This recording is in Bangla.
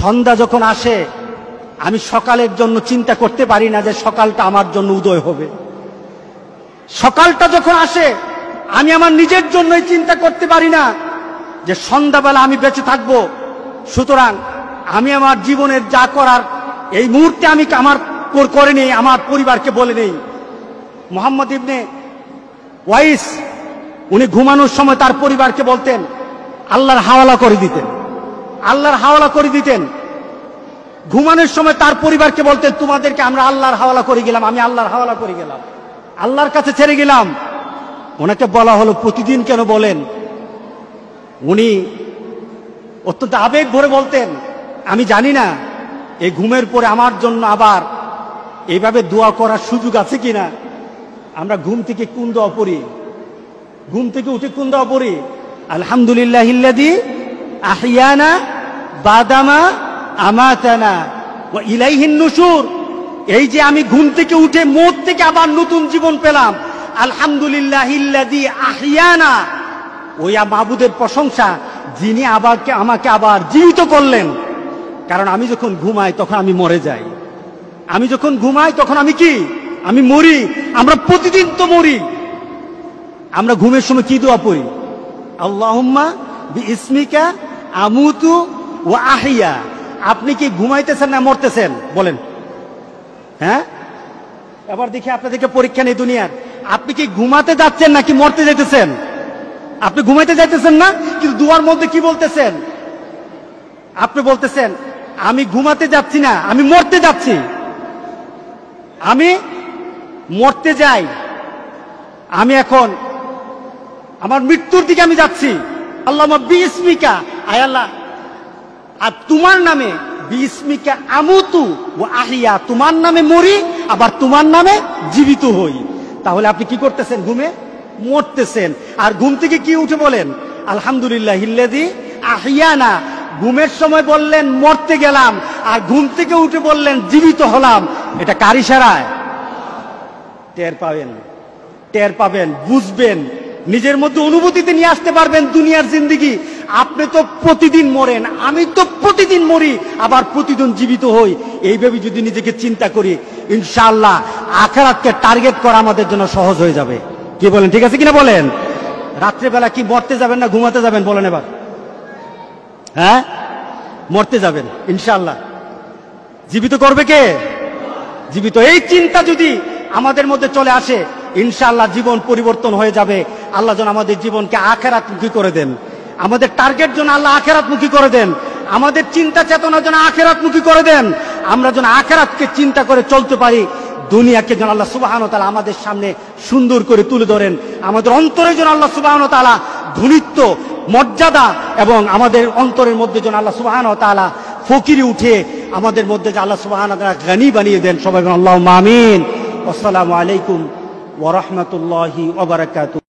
সন্ধ্যা যখন আসে আমি সকালের জন্য চিন্তা করতে পারি না যে সকালটা আমার জন্য উদয় হবে। সকালটা যখন আসে আমি আমার নিজের জন্যই চিন্তা করতে পারি না যে সন্ধ্যাবেলা আমি বেঁচে থাকব। সুতরাং আমি আমার জীবনের যা করার এই মুহূর্তে আমি আমার করে নেই, আমার পরিবারকে বলে নেই। মুহাম্মদ ইবনে ওয়াইস উনি ঘুমানোর সময় তার পরিবারকে বলতেন আল্লাহর হাওয়ালা করে দিতেন, আল্লাহর হাওয়ালা করে দিতেন। ঘুমানোর সময় তার পরিবারকে বলতেন তোমাদেরকে আমরা আল্লাহর হাওয়ালা করে গেলাম, আমি আল্লাহর হাওয়ালা করে গেলাম, আল্লাহর কাছে ছেড়ে গেলাম। ওনাকে বলা হলো প্রতিদিন কেন বলেন? উনি অত্যন্ত আবেগ ভরে বলতেন আমি জানি না এই ঘুমের পরে আমার জন্য আবার এইভাবে দোয়া করার সুযোগ আছে কিনা। আমরা ঘুম থেকে কোন দোয়া পড়ি? ঘুম থেকে উঠে কোন দোয়া পড়ি? আলহামদুলিল্লাহিল্লাযী আহইয়ানা বাদামা আমাতানা ওয়া ইলাইহিন নুশুর। এই যে আমি ঘুম থেকে উঠে মওত থেকে আবার নতুন জীবন পেলাম, আলহামদুলিল্লাহিল্লাযী আহইয়ানা, ওই মাবুদের প্রশংসা যিনি আমাকে আবার জীবিত করলেন। কারণ আমি যখন ঘুমাই তখন আমি মরে যাই, আমি যখন ঘুমাই তখন আমি কি? আমি মরি। আমরা প্রতিদিন তো মরি। আমরা ঘুমের সময় কি দোয়া পড়ি? আল্লাহুম্মা বিইসমিকা আমুতু ওয়া আহইয়া। আপনি কি ঘুমাইতেছেন না মরতেছেন বলেন? হ্যাঁ, এবার দেখি আপনাদেরকে পরীক্ষা নেই দুনিয়ার। আপনি কি ঘুমাতে যাচ্ছেন নাকি মরতে যাইতেছেন? আপনি ঘুমাইতে যাইতেছেন না, কিন্তু দুয়ার মধ্যে কি বলতেছেন? আপনি বলতেছেন আমি ঘুমাতে যাচ্ছি না, আমি মরতে যাচ্ছি, আমি মরতে যাই, আমি এখন আমার মৃত্যুর দিকে আমি যাচ্ছি। আল্লাহুম্মা বিইসমিকা, আয় আল্লাহ আর তোমার নামে, বিইসমিকা আমুতু ওয়া আহইয়া, তোমার নামে মরি আবার তোমার নামে জীবিত হই। তাহলে আপনি কি করতেছেন? ঘুমে মরতেছেন। আর ঘুম থেকে কি উঠে বলেন আলহামদুলিল্লাহিল্লাযী আহইয়ানা। ঘুমের সময় বললেন মরতে গেলাম, আর ঘুম থেকে উঠে বললেন জীবিত হলাম। এটা কার ইশারায়? টের পাবেন, টের পাবেন, বুঝবেন, নিজের মধ্যে অনুভূতিতে নিয়ে আসতে পারবেন দুনিয়ার জিন্দেগি। আপনি তো প্রতিদিন মরেন, আমি তো প্রতিদিন মরি আবার প্রতিদিন জীবিত হই। এইভাবে যদি নিজেকে চিন্তা করি ইনশাআল্লাহ আখিরাতকে টার্গেট করা আমাদের জন্য সহজ হয়ে যাবে। কি বলেন? ঠিক আছে কিনা বলেন? রাত্রেবেলা কি মরতে যাবেন না ঘুমাতে যাবেন বলেন এবার? হ্যাঁ, মরতে যাবেন ইনশাআল্লাহ। জীবিত করবে কে? জীবিত। এই চিন্তা যদি আমাদের মধ্যে চলে আসে ইনশাআল্লাহ জীবন পরিবর্তন হয়ে যাবে। আল্লাহ যেন আমাদের জীবনকে আখিরাতমুখী করে দেন, আমাদের টার্গেট যেন আল্লাহ আখিরাতমুখী করে দেন, আমাদের চিন্তা চেতনা যেন আখিরাতমুখী করে দেন। আমরা যেন আখিরাতকে চিন্তা করে চলতে পারি। দুনিয়াকে যেন আল্লাহ সুবহানাহু ওয়া তাআলা আমাদের সামনে সুন্দর করে তুলে ধরেন। আমাদের অন্তরে যেন আল্লাহ সুবহানাহু ওয়া তাআলা ধনীত্ব, মর্যাদা এবং আমাদের অন্তরের মধ্যে যেন আল্লাহ সুবহানাহু ওয়া তাআলা ফকিরি উঠে আমাদের মধ্যে যে আল্লাহ সুবহানাহু ওয়া তাআলা গনি বানিয়ে দেন। সবাই আল্লাহুম্মা আমিন। আসসালামু আলাইকুম ওয়া রাহমাতুল্লাহি ওয়া বারাকাতুহু।